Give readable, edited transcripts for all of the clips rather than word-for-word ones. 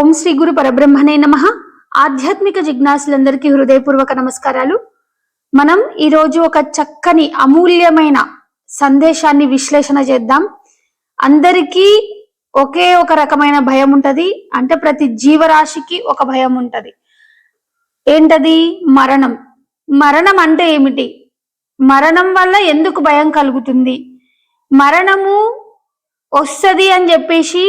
ఓం శ్రీ గురు పరబ్రహ్మణే నమః. ఆధ్యాత్మిక జిజ్ఞాసులందరికీ హృదయపూర్వక నమస్కారాలు. మనం ఈరోజు ఒక చక్కని అమూల్యమైన సందేశాన్ని విశ్లేషణ చేద్దాం. అందరికీ ఒకే ఒక రకమైన భయం ఉంటది, అంటే ప్రతి జీవరాశికి ఒక భయం ఉంటది. ఏంటది? మరణం. మరణం అంటే ఏమిటి? మరణం వల్ల ఎందుకు భయం కలుగుతుంది? మరణము వస్తది అని చెప్పేసి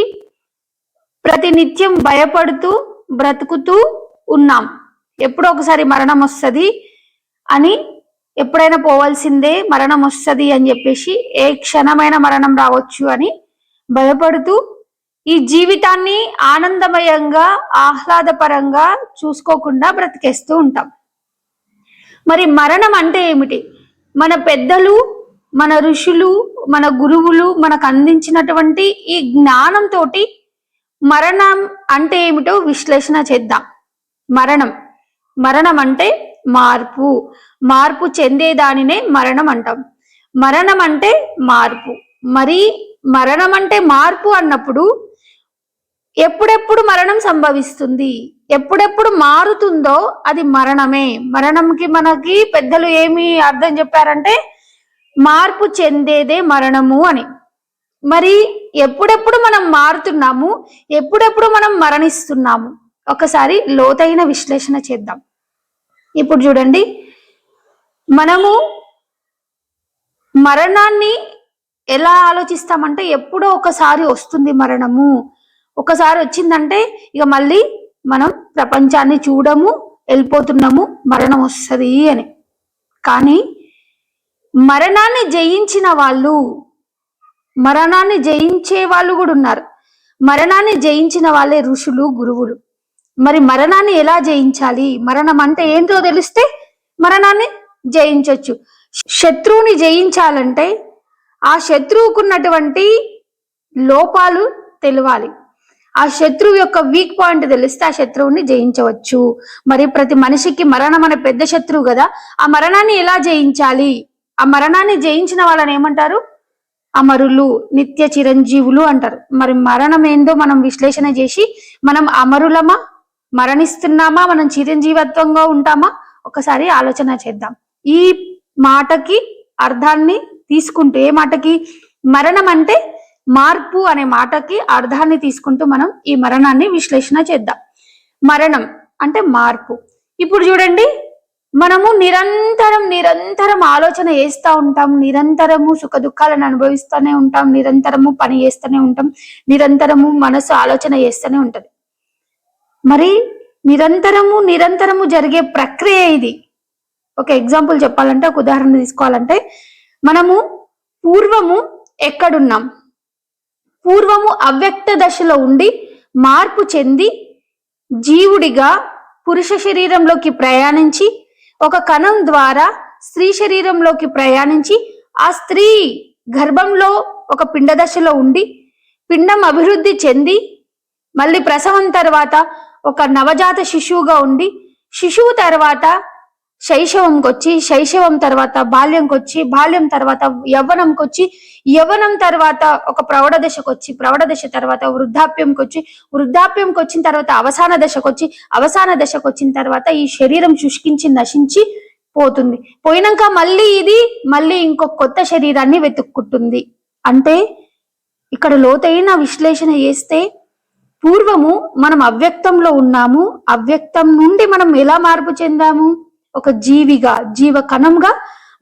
ప్రతినిత్యం భయపడుతూ బ్రతుకుతూ ఉన్నాం. ఎప్పుడో ఒకసారి మరణం వస్తుంది అని, ఎప్పుడైనా పోవాల్సిందే, మరణం వస్తుంది అని చెప్పేసి ఏ క్షణమైన మరణం రావచ్చు అని భయపడుతూ ఈ జీవితాన్ని ఆనందమయంగా ఆహ్లాదపరంగా చూసుకోకుండా బ్రతికేస్తూ ఉంటాం. మరి మరణం అంటే ఏమిటి? మన పెద్దలు, మన ఋషులు, మన గురువులు మనకు అందించినటువంటి ఈ జ్ఞానంతో మరణం అంటే ఏమిటో విశ్లేషణ చేద్దాం. మరణం అంటే మార్పు. మార్పు చెందేదానినే మరణం అంటాం. మరణం అంటే మార్పు. మరి మరణం అంటే మార్పు అన్నప్పుడు ఎప్పుడెప్పుడు మరణం సంభవిస్తుంది, ఎప్పుడెప్పుడు మారుతుందో అది మరణమే. మరణంకి మనకి పెద్దలు ఏమి అర్థం చెప్పారంటే మార్పు చెందేదే మరణము అని. మరి ఎప్పుడెప్పుడు మనం మారుతున్నాము, ఎప్పుడెప్పుడు మనం మరణిస్తున్నాము, ఒకసారి లోతైన విశ్లేషణ చేద్దాం. ఇప్పుడు చూడండి, మనము మరణాన్ని ఎలా ఆలోచిస్తామంటే ఎప్పుడో ఒకసారి వస్తుంది మరణము. ఒకసారి వచ్చిందంటే ఇక మళ్ళీ మనం ప్రపంచాన్ని చూడము, వెళ్ళిపోతున్నాము, మరణం వస్తుంది అని. కానీ మరణాన్ని జయించిన వాళ్ళు, మరణాన్ని జయించే వాళ్ళు కూడా ఉన్నారు. మరణాన్ని జయించిన వాళ్ళే ఋషులు, గురువులు. మరి మరణాన్ని ఎలా జయించాలి? మరణం అంటే ఏంటో తెలిస్తే మరణాన్ని జయించవచ్చు. శత్రువుని జయించాలంటే ఆ శత్రువుకున్నటువంటి లోపాలు తెలియాలి. ఆ శత్రువు యొక్క వీక్ పాయింట్ తెలిస్తే ఆ శత్రువుని జయించవచ్చు. మరి ప్రతి మనిషికి మరణం అనే పెద్ద శత్రువు కదా. ఆ మరణాన్ని ఎలా జయించాలి? ఆ మరణాన్ని జయించిన వాళ్ళని ఏమంటారు? అమరులు, నిత్య చిరంజీవులు అంటారు. మరి మరణం ఏందో మనం విశ్లేషణ చేసి మనం అమరులమా, మరణిస్తున్నామా, మనం చిరంజీవత్వంగా ఉంటామా ఒకసారి ఆలోచన చేద్దాం. ఈ మాటకి అర్థాన్ని తీసుకుంటూ, ఏ మాటకి? మరణం అంటే మార్పు అనే మాటకి అర్థాన్ని తీసుకుంటూ మనం ఈ మరణాన్ని విశ్లేషణ చేద్దాం. మరణం అంటే మార్పు. ఇప్పుడు చూడండి, మనము నిరంతరం ఆలోచన చేస్తూ ఉంటాం, నిరంతరము సుఖ దుఃఖాలను అనుభవిస్తూనే ఉంటాం, నిరంతరము పని చేస్తూనే ఉంటాం, నిరంతరము మనసు ఆలోచన చేస్తూనే ఉంటది. మరి నిరంతరము జరిగే ప్రక్రియ ఇది. ఒక ఎగ్జాంపుల్ చెప్పాలంటే, ఒక ఉదాహరణ తీసుకోవాలంటే, మనము పూర్వము ఎక్కడున్నాం? పూర్వము అవ్యక్త దశలో ఉండి మార్పు చెంది జీవుడిగా పురుష శరీరంలోకి ప్రయాణించి ఒక కణం ద్వారా స్త్రీ శరీరంలోకి ప్రయాణించి ఆ స్త్రీ గర్భంలో ఒక పిండ దశలో ఉండి పిండం అభివృద్ధి చెంది మళ్ళీ ప్రసవం తర్వాత ఒక నవజాత శిశువుగా ఉండి శిశువు తర్వాత శైశవంకి వచ్చి, శైశవం తర్వాత బాల్యంకి వచ్చి, బాల్యం తర్వాత యవ్వనంకి వచ్చి, యవ్వనం తర్వాత ఒక ప్రౌఢ దశకు వచ్చి, ప్రౌఢ దశ తర్వాత వృద్ధాప్యంకి వచ్చి, వృద్ధాప్యంకి వచ్చిన తర్వాత అవసాన దశకు వచ్చి, అవసాన దశకు వచ్చిన తర్వాత ఈ శరీరం శుష్కించి నశించి పోతుంది. పోయినాక మళ్ళీ ఇంకొక కొత్త శరీరాన్ని వెతుక్కుంటుంది. అంటే ఇక్కడ లోతైన విశ్లేషణ చేస్తే పూర్వము మనం అవ్యక్తంలో ఉన్నాము, అవ్యక్తం నుండి మనం ఎలా మార్పు చెందాము? ఒక జీవిగా, జీవ కణంగా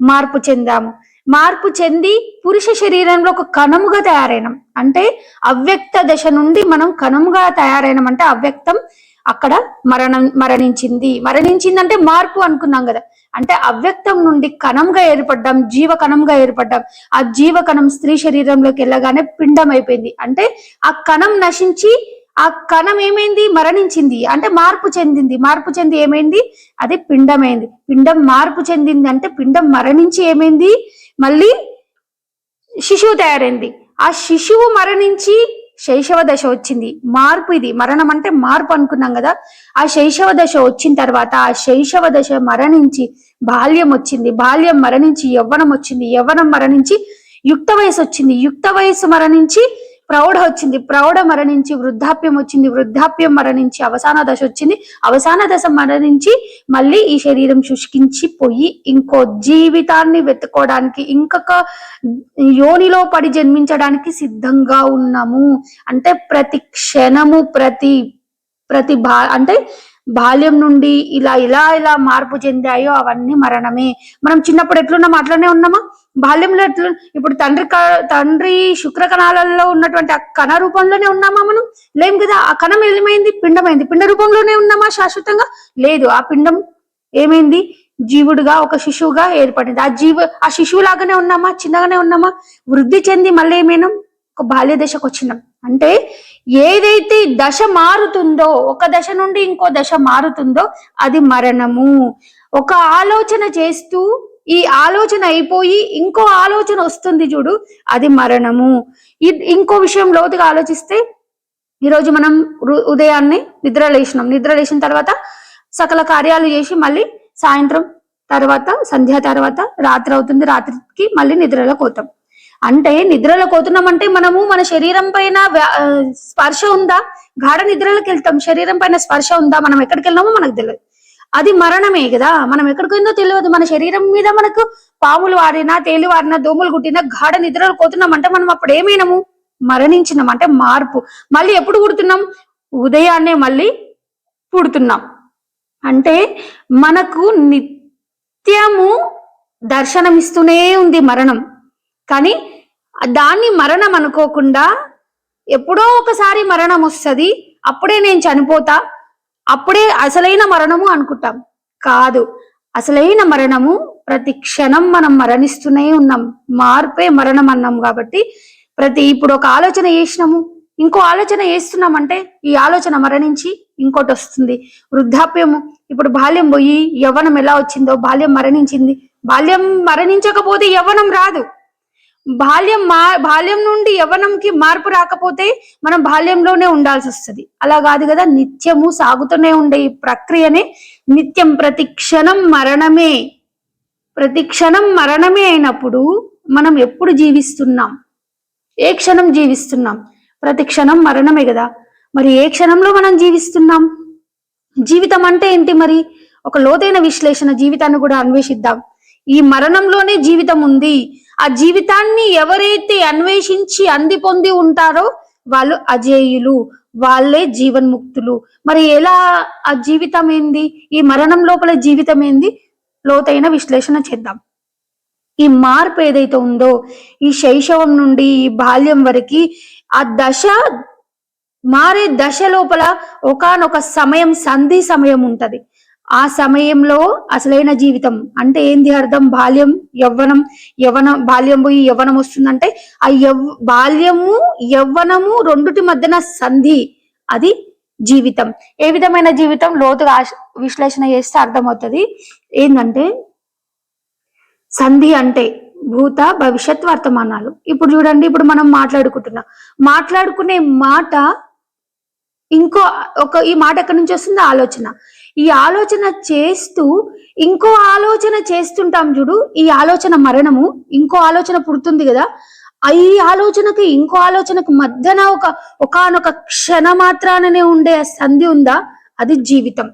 మార్పు చెందాము. మార్పు చెంది పురుష శరీరంలో ఒక కణముగా తయారైనాం. అంటే అవ్యక్త దశ నుండి మనం కణముగా తయారైనాం. అంటే అవ్యక్తం అక్కడ మరణించిందంటే మార్పు అనుకున్నాం కదా. అంటే అవ్యక్తం నుండి కణంగా ఏర్పడ్డాం, జీవ కణంగా ఏర్పడ్డాం. ఆ జీవ కణం స్త్రీ శరీరంలోకి వెళ్ళగానే పిండం అయిపోయింది. అంటే ఆ కణం నశించి ఆ కణం ఏమైంది? మరణించింది. అంటే మార్పు చెందింది. మార్పు చెంది ఏమైంది? అది పిండమైంది. పిండం మార్పు చెందింది అంటే పిండం మరణించి ఏమైంది? మళ్ళీ శిశువు తయారైంది. ఆ శిశువు మరణించి శైశవ దశ వచ్చింది. మార్పు ఇది. మరణం అంటే మార్పు అనుకున్నాం కదా. ఆ శైశవ దశ వచ్చిన తర్వాత ఆ శైశవ దశ మరణించి బాల్యం వచ్చింది. బాల్యం మరణించి యవ్వనం వచ్చింది. యవ్వనం మరణించి యుక్త వయసు వచ్చింది. యుక్త వయసు మరణించి ప్రౌఢ వచ్చింది, ప్రౌఢ మరణించి వృద్ధాప్యం వచ్చింది, వృద్ధాప్యం మరణించి అవసాన దశ వచ్చింది, అవసాన దశ మరణించి మళ్ళీ ఈ శరీరం శుష్కించిపోయి ఇంకో జీవితాన్ని వెతుక్కోవడానికి, ఇంకొక యోనిలో పడి జన్మించడానికి సిద్ధంగా ఉన్నాము. అంటే ప్రతి క్షణము ప్రతి ప్రతి అంటే బాల్యం నుండి ఇలా ఇలా ఇలా మార్పు చెందాయో అవన్నీ మరణమే. మనం చిన్నప్పుడు ఎట్లున్నాం అట్లనే ఉన్నామా? బాల్యంలో ఎట్లు ఇప్పుడు తండ్రి శుక్ర కణాలలో ఉన్నటువంటి ఆ కణ రూపంలోనే ఉన్నామా? మనం లేం కదా. ఆ కణం ఏమైంది? పిండమైంది. పిండ రూపంలోనే ఉన్నామా శాశ్వతంగా? లేదు. ఆ పిండం ఏమైంది? జీవుడుగా ఒక శిశువుగా ఏర్పడింది. ఆ శిశువు లాగానే ఉన్నామా? చిన్నగానే ఉన్నామా? వృద్ధి చెంది మళ్ళీ ఏమైనా ఒక బాల్య దశకు వచ్చినాం. అంటే ఏదైతే దశ మారుతుందో, ఒక దశ నుండి ఇంకో దశ మారుతుందో అది మరణము. ఒక ఆలోచన చేస్తూ ఈ ఆలోచన అయిపోయి ఇంకో ఆలోచన వస్తుంది చూడు, అది మరణము. ఇంకో విషయం లోతుగా ఆలోచిస్తే, ఈరోజు మనం ఉదయాన్నే నిద్ర లేచిన తర్వాత సకల కార్యాలు చేసి మళ్ళీ సాయంత్రం తర్వాత సంధ్య తర్వాత రాత్రి అవుతుంది, రాత్రికి మళ్ళీ నిద్రలోకి పోతాం. అంటే నిద్రలోకి పోతున్నామంటే మనము మన శరీరం పైన స్పర్శ ఉందా? గాఢ నిద్రలోకి వెళ్తాం, శరీరం పైన స్పర్శ ఉందా? మనం ఎక్కడికి వెళ్ళామో మనకు తెలియదు. అది మరణమే కదా. మనం ఎక్కడికిందో తెలియదు. మన శరీరం మీద మనకు పాములు వారినా, తేలి వారినా, దోమలు కుట్టినా గాఢ నిద్రలు పోతున్నామంటే మనం అప్పుడు ఏమైనాము? మరణించినాం. అంటే మార్పు. మళ్ళీ ఎప్పుడు పుడుతున్నాం? ఉదయాన్నే మళ్ళీ పుడుతున్నాం. అంటే మనకు నిత్యము దర్శనమిస్తూనే ఉంది మరణం. కానీ దాన్ని మరణం అనుకోకుండా ఎప్పుడో ఒకసారి మరణం వస్తుంది, అప్పుడే నేను చనిపోతా, అప్పుడే అసలైన మరణము అనుకుంటాం. కాదు, అసలైన మరణము ప్రతి క్షణం మనం మరణిస్తూనే ఉన్నాం. మార్పే మరణం అన్నాం. కాబట్టి ఇప్పుడు ఒక ఆలోచన చేసినాము, ఇంకో ఆలోచన చేస్తున్నామంటే ఈ ఆలోచన మరణించి ఇంకోటి వస్తుంది. వృద్ధాప్యము, ఇప్పుడు బాల్యం పోయి యవ్వనం ఎలా వచ్చిందో బాల్యం మరణించింది. బాల్యం మరణించకపోతే యవ్వనం రాదు. బాల్యం నుండి యవ్వనంకి మార్పు రాకపోతే మనం బాల్యంలోనే ఉండాల్సి వస్తుంది. అలా కాదు కదా. నిత్యము సాగుతూనే ఉండే ఈ ప్రక్రియనే నిత్యం. ప్రతి క్షణం మరణమే. ప్రతి క్షణం మరణమే అయినప్పుడు మనం ఎప్పుడు జీవిస్తున్నాం? ఏ క్షణం జీవిస్తున్నాం? ప్రతి క్షణం మరణమే కదా. మరి ఏ క్షణంలో మనం జీవిస్తున్నాం? జీవితం అంటే ఏంటి? మరి ఒక లోతైన విశ్లేషణ, జీవితాన్ని కూడా అన్వేషిద్దాం. ఈ మరణంలోనే జీవితం ఉంది. ఆ జీవితాన్ని ఎవరైతే అన్వేషించి పొంది ఉంటారో వాళ్ళు అజేయులు, వాళ్ళే జీవన్ముక్తులు. మరి ఎలా ఆ జీవితం ఏంది? ఈ మరణం లోపల జీవితం ఏంది? లోతైన విశ్లేషణ చేద్దాం. ఈ మార్పు ఏదైతే ఉందో, ఈ శైశవం నుండి ఈ బాల్యం వరకు ఆ దశ మారే దశ లోపల ఒకానొక సమయం, సంధి సమయం ఉంటది. ఆ సమయంలో అసలైన జీవితం అంటే ఏంది అర్థం? బాల్యం, బాల్యం పోయి యవ్వనం వస్తుందంటే ఆ బాల్యము యవ్వనము రెండుటి మధ్యన సంధి, అది జీవితం. ఏ విధమైన జీవితం? లోతుగా విశ్లేషణ చేస్తే అర్థమవుతుంది. ఏంటంటే సంధి అంటే భూత, భవిష్యత్, వర్తమానాలు. ఇప్పుడు చూడండి, ఇప్పుడు మనం మాట్లాడుకునే మాట ఈ మాట ఎక్కడి నుంచి వస్తుంది? ఆలోచన. ఈ ఆలోచన చేస్తూ ఇంకో ఆలోచన చేస్తుంటాం చూడు, ఈ ఆలోచన మరణము. ఇంకో ఆలోచన పుడుతుంది కదా. ఈ ఆలోచనకి ఇంకో ఆలోచనకు మధ్యన ఒకానొక క్షణ మాత్రాననే ఉండే సంధి ఉందా? అది జీవితం.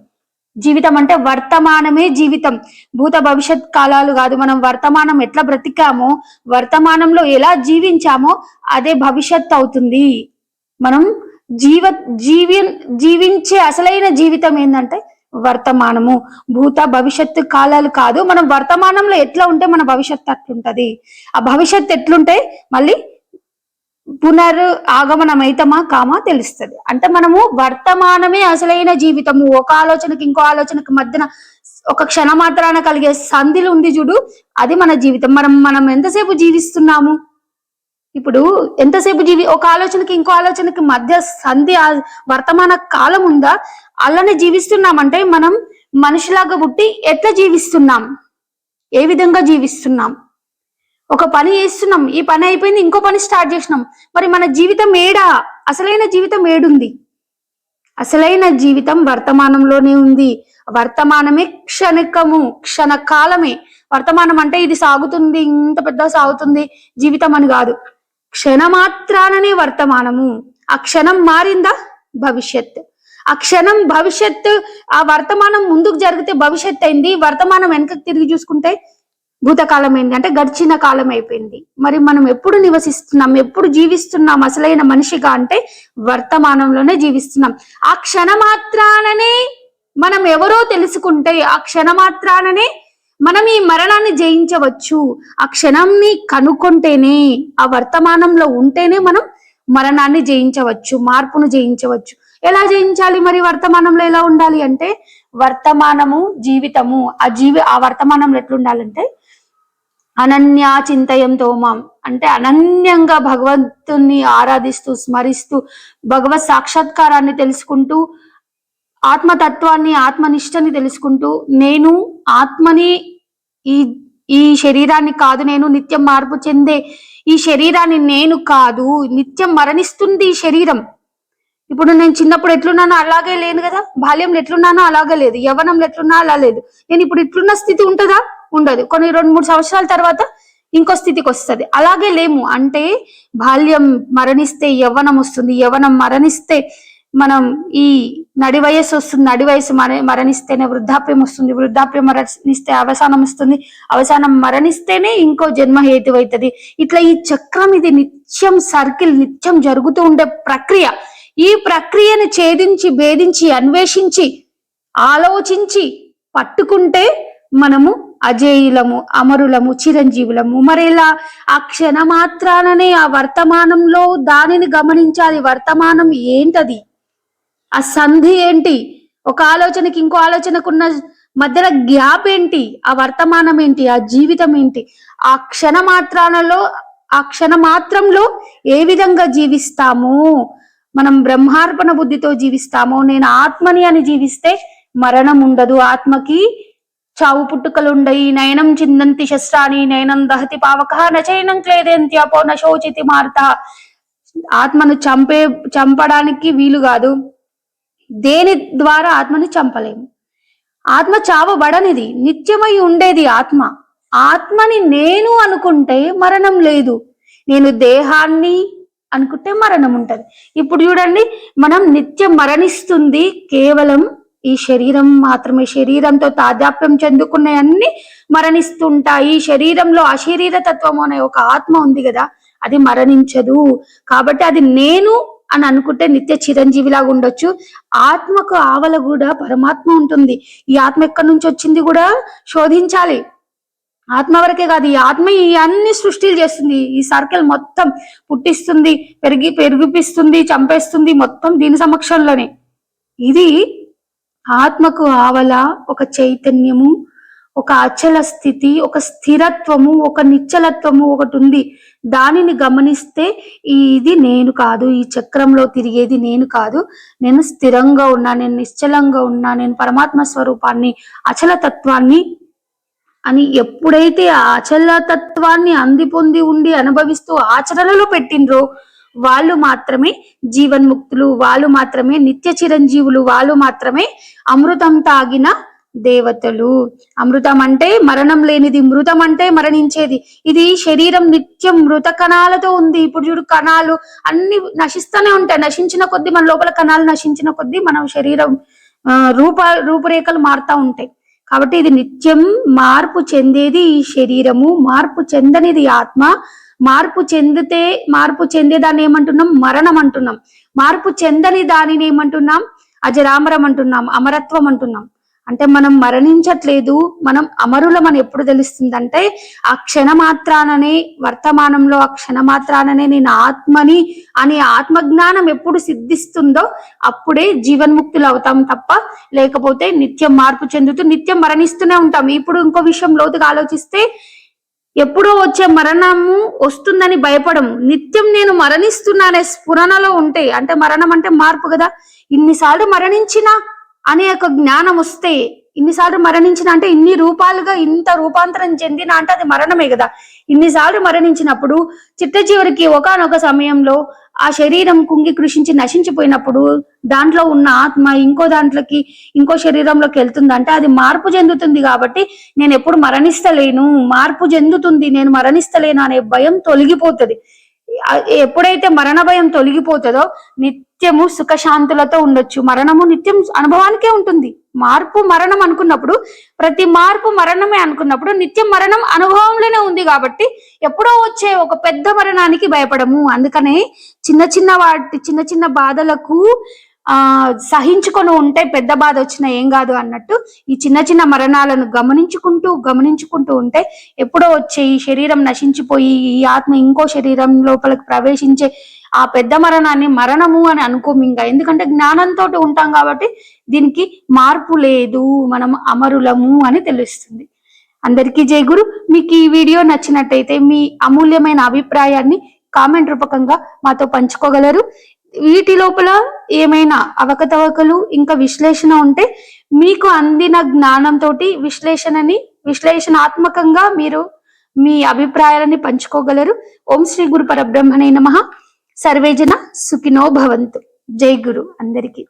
జీవితం అంటే వర్తమానమే జీవితం. భూత భవిష్యత్ కాలాలు కాదు. మనం వర్తమానం ఎట్లా బ్రతికామో, వర్తమానంలో ఎలా జీవించామో అదే భవిష్యత్ అవుతుంది. మనం జీవించే అసలైన జీవితం ఏంటంటే వర్తమానము. భూత భవిష్యత్తు కాలాలు కాదు. మనం వర్తమానంలో ఎట్లా ఉంటే మన భవిష్యత్తు అట్లుంటది. ఆ భవిష్యత్తు ఎట్లుంటే మళ్ళీ ఆగమనమైతమా కామా తెలుస్తుంది. అంటే మనము వర్తమానమే అసలైన జీవితము. ఒక ఆలోచనకి ఇంకో ఆలోచనకి మధ్యన ఒక క్షణ మాత్రాన కలిగే సంధిలు ఉంది చూడు, అది మన జీవితం. మనం ఎంతసేపు జీవిస్తున్నాము? ఇప్పుడు ఎంతసేపు ఒక ఆలోచనకి ఇంకో ఆలోచనకి మధ్య సంధి, వర్తమాన కాలం ఉందా? అలానే జీవిస్తున్నామంటే మనం మనిషిలాగా పుట్టి ఎట్లా జీవిస్తున్నాం? ఏ విధంగా జీవిస్తున్నాం? ఒక పని చేస్తున్నాం, ఈ పని అయిపోయింది, ఇంకో పని స్టార్ట్ చేసినాం. మరి మన జీవితం ఏడా? అసలైన జీవితం ఏడుంది? అసలైన జీవితం వర్తమానంలోనే ఉంది. వర్తమానమే క్షణికము, క్షణకాలమే. వర్తమానం అంటే ఇది సాగుతుంది, ఇంత పెద్ద సాగుతుంది జీవితం అని కాదు. క్షణమాత్రాననే వర్తమానము. ఆ క్షణం మారిందా భవిష్యత్. ఆ క్షణం భవిష్యత్తు. ఆ వర్తమానం ముందుకు జరిగితే భవిష్యత్ అయింది, వర్తమానం వెనకకి తిరిగి చూసుకుంటే భూతకాలం అయింది, అంటే గడిచిన కాలం అయిపోయింది. మరి మనం ఎప్పుడు నివసిస్తున్నాం, ఎప్పుడు జీవిస్తున్నాం అసలైన మనిషిగా అంటే వర్తమానంలోనే జీవిస్తున్నాం. ఆ క్షణమాత్రాననే మనం ఎవరో తెలుసుకుంటే, ఆ క్షణమాత్రాననే మనం ఈ మరణాన్ని జయించవచ్చు. ఆ క్షణంని కనుక్కుంటేనే, ఆ వర్తమానంలో ఉంటేనే మనం మరణాన్ని జయించవచ్చు, మార్పును జయించవచ్చు. ఎలా జయించాలి మరి? వర్తమానంలో ఎలా ఉండాలి అంటే, వర్తమానము జీవితము. ఆ వర్తమానంలో ఎట్లుండాలంటే అనన్యా చింతయంతో మాం, అంటే అనన్యంగా భగవంతుని ఆరాధిస్తూ స్మరిస్తూ భగవత్ సాక్షాత్కారాన్ని తెలుసుకుంటూ ఆత్మతత్వాన్ని ఆత్మనిష్టని తెలుసుకుంటూ నేను ఆత్మని, ఈ ఈ శరీరాన్ని కాదు, నేను నిత్యం మార్పు చెందే ఈ శరీరాన్ని నేను కాదు, నిత్యం మరణిస్తుంది ఈ శరీరం. ఇప్పుడు నేను చిన్నప్పుడు ఎట్లున్నానో అలాగే లేను కదా, బాల్యంలో ఎట్లున్నానో అలాగే లేదు, యవ్వనంలో ఎట్లున్నా అలా లేదు. నేను ఇప్పుడు ఇట్లున్న స్థితి ఉంటుందా? ఉండదు. కొన్ని 2-3 సంవత్సరాల తర్వాత ఇంకో స్థితికి వస్తుంది. అలాగే లేము. అంటే బాల్యం మరణిస్తే యవ్వనం వస్తుంది, యవ్వనం మరణిస్తే మనం ఈ నడి వయస్సు వస్తుంది, నడి వయసు మరణిస్తేనే వృద్ధాప్యం వస్తుంది, వృద్ధాప్యం మరణిస్తే అవసానం వస్తుంది, అవసానం మరణిస్తేనే ఇంకో జన్మ హేతువైతుంది. ఇట్లా ఈ చక్రం, ఇది నిత్యం సర్కిల్, నిత్యం జరుగుతూ ఉండే ప్రక్రియ. ఈ ప్రక్రియను ఛేదించి భేదించి అన్వేషించి ఆలోచించి పట్టుకుంటే మనము అజేయులము, అమరులము, చిరంజీవులము. మరేలా? ఆ క్షణమాత్రాననే ఆ వర్తమానంలో దానిని గమనించాలి. వర్తమానం ఏంటది? ఆ సంధి ఏంటి? ఒక ఆలోచనకి ఇంకో ఆలోచనకున్న మధ్యలో గ్యాప్ ఏంటి? ఆ వర్తమానం ఏంటి? ఆ జీవితం ఏంటి? ఆ క్షణమాత్రంలో ఏ విధంగా జీవిస్తాము? మనం బ్రహ్మార్పణ బుద్ధితో జీవిస్తాము. నేను ఆత్మని అని జీవిస్తే మరణం ఉండదు, ఆత్మకి చావు పుట్టుకలు ఉండయి. నయనం చిందంతి శస్త్రాన్ని నయనం దహతి పావక నచైనం క్లేదేంతి అపో నశోచితి మార్త. ఆత్మను చంపడానికి వీలు కాదు. దేని ద్వారా ఆత్మని చంపలేము. ఆత్మ చావబడనిది, నిత్యమై ఉండేది ఆత్మ. ఆత్మని నేను అనుకుంటే మరణం లేదు, నేను దేహాన్ని అనుకుంటే మరణం ఉంటది. ఇప్పుడు చూడండి, మనం నిత్యం మరణిస్తుంది కేవలం ఈ శరీరం మాత్రమే. శరీరంతో తాదాప్యం చెందుకున్నవన్నీ మరణిస్తుంటాయి. శరీరంలో అశరీర తత్వం అనే ఒక ఆత్మ ఉంది కదా, అది మరణించదు. కాబట్టి అది నేను అని అనుకుంటే నిత్య చిరంజీవిలాగా ఉండొచ్చు. ఆత్మకు ఆవల కూడా పరమాత్మ ఉంటుంది. ఈ ఆత్మ ఎక్కడి నుంచి వచ్చింది కూడా శోధించాలి. ఆత్మ వరకే కాదు, ఈ ఆత్మ ఈ అన్ని సృష్టిలు చేస్తుంది. ఈ సర్కిల్ మొత్తం పుట్టిస్తుంది, పెరిగిపిస్తుంది, చంపేస్తుంది, మొత్తం దీని సమక్షంలోనే. ఇది ఆత్మకు ఆవల ఒక చైతన్యము, ఒక అచల స్థితి, ఒక స్థిరత్వము, ఒక నిశ్చలత్వము ఒకటి ఉంది. దానిని గమనిస్తే ఇది నేను కాదు, ఈ చక్రంలో తిరిగేది నేను కాదు, నేను స్థిరంగా ఉన్నా, నేను నిశ్చలంగా ఉన్నా, నేను పరమాత్మ స్వరూపాన్ని, అచలతత్వాన్ని అని ఎప్పుడైతే ఆ అచలతత్వాన్ని అందిపొంది ఉండి అనుభవిస్తూ ఆచరణలో పెట్టిండ్రో వాళ్ళు మాత్రమే జీవన్ముక్తులు, వాళ్ళు మాత్రమే నిత్య చిరంజీవులు, వాళ్ళు మాత్రమే అమృతం తాగిన దేవతలు. అమృతం అంటే మరణం లేనిది, మృతం అంటే మరణించేది. ఇది శరీరం నిత్యం మృత కణాలతో ఉంది. ఇప్పుడు చూడు, కణాలు అన్ని నశిస్తూనే ఉంటాయి. నశించిన కొద్దీ మన లోపల కణాలు నశించిన కొద్దీ మనం శరీరం రూపురేఖలు మారుతా ఉంటాయి. కాబట్టి ఇది నిత్యం మార్పు చెందేది ఈ శరీరము, మార్పు చెందనిది ఆత్మ. మార్పు చెందే దాన్ని ఏమంటున్నాం? మరణం అంటున్నాం. మార్పు చెందని దానిని ఏమంటున్నాం? అజరామరం అంటున్నాం, అమరత్వం అంటున్నాం. అంటే మనం మరణించట్లేదు, మనం అమరులమని ఎప్పుడు తెలుస్తుందంటే ఆ క్షణమాత్రాననే, వర్తమానంలో ఆ క్షణమాత్రాననే నేను ఆత్మని అనే ఆత్మజ్ఞానం ఎప్పుడు సిద్ధిస్తుందో అప్పుడే జీవన్ముక్తులు అవుతాం తప్ప, లేకపోతే నిత్యం మార్పు చెందుతూ నిత్యం మరణిస్తూనే ఉంటాం. ఇప్పుడు ఇంకో విషయం లోతుగా ఆలోచిస్తే, ఎప్పుడో వచ్చే మరణము వస్తుందని భయపడము. నిత్యం నేను మరణిస్తున్నానే స్ఫురణలో ఉంటే, అంటే మరణం అంటే మార్పు కదా, ఇన్నిసార్లు మరణించినా అనే ఒక జ్ఞానం వస్తే, ఇన్నిసార్లు మరణించిన అంటే ఇన్ని రూపాలుగా ఇంత రూపాంతరం చెందిన అంటే అది మరణమే కదా. ఇన్నిసార్లు మరణించినప్పుడు చిట్ట చివరికి ఒకానొక సమయంలో ఆ శరీరం కుంగి కృషించి నశించిపోయినప్పుడు దాంట్లో ఉన్న ఆత్మ ఇంకో శరీరంలోకి వెళ్తుందంటే అది మార్పు చెందుతుంది. కాబట్టి నేను ఎప్పుడు మరణిస్తలేను, మార్పు చెందుతుంది, నేను మరణిస్తలేను అనే భయం తొలగిపోతుంది. ఎప్పుడైతే మరణ భయం తొలగిపోతుందో నిత్యము సుఖశాంతులతో ఉండొచ్చు. మరణము నిత్యం అనుభవానికే ఉంటుంది. మార్పు మరణం అనుకున్నప్పుడు, ప్రతి మార్పు మరణమే అనుకున్నప్పుడు నిత్యం మరణం అనుభవంలోనే ఉంది. కాబట్టి ఎప్పుడో వచ్చే ఒక పెద్ద మరణానికి భయపడము. అందుకనే చిన్న చిన్న బాధలకు సహించుకొని ఉంటే పెద్ద బాధ వచ్చినా ఏం కాదు అన్నట్టు, ఈ చిన్న చిన్న మరణాలను గమనించుకుంటూ ఉంటే ఎప్పుడో వచ్చే ఈ శరీరం నశించిపోయి ఈ ఆత్మ ఇంకో శరీరం లోపలికి ప్రవేశించే ఆ పెద్ద మరణాన్ని మరణము అని అనుకోము ఇంకా. ఎందుకంటే జ్ఞానంతో ఉంటాం కాబట్టి దీనికి మార్పు లేదు, మనం అమరులము అని తెలుస్తుంది. అందరికీ జై గురు. మీకు ఈ వీడియో నచ్చినట్టయితే మీ అమూల్యమైన అభిప్రాయాన్ని కామెంట్ రూపకంగా మాతో పంచుకోగలరు. వీటి లోపల ఏమైనా అవకతవకలు ఇంకా విశ్లేషణ ఉంటే మీకు అందిన జ్ఞానంతో విశ్లేషణాత్మకంగా మీరు మీ అభిప్రాయాలని పంచుకోగలరు. ఓం శ్రీ గురు పరబ్రహ్మణే నమః. సర్వేజన సుఖినో భవంతు. జై గురు అందరికీ.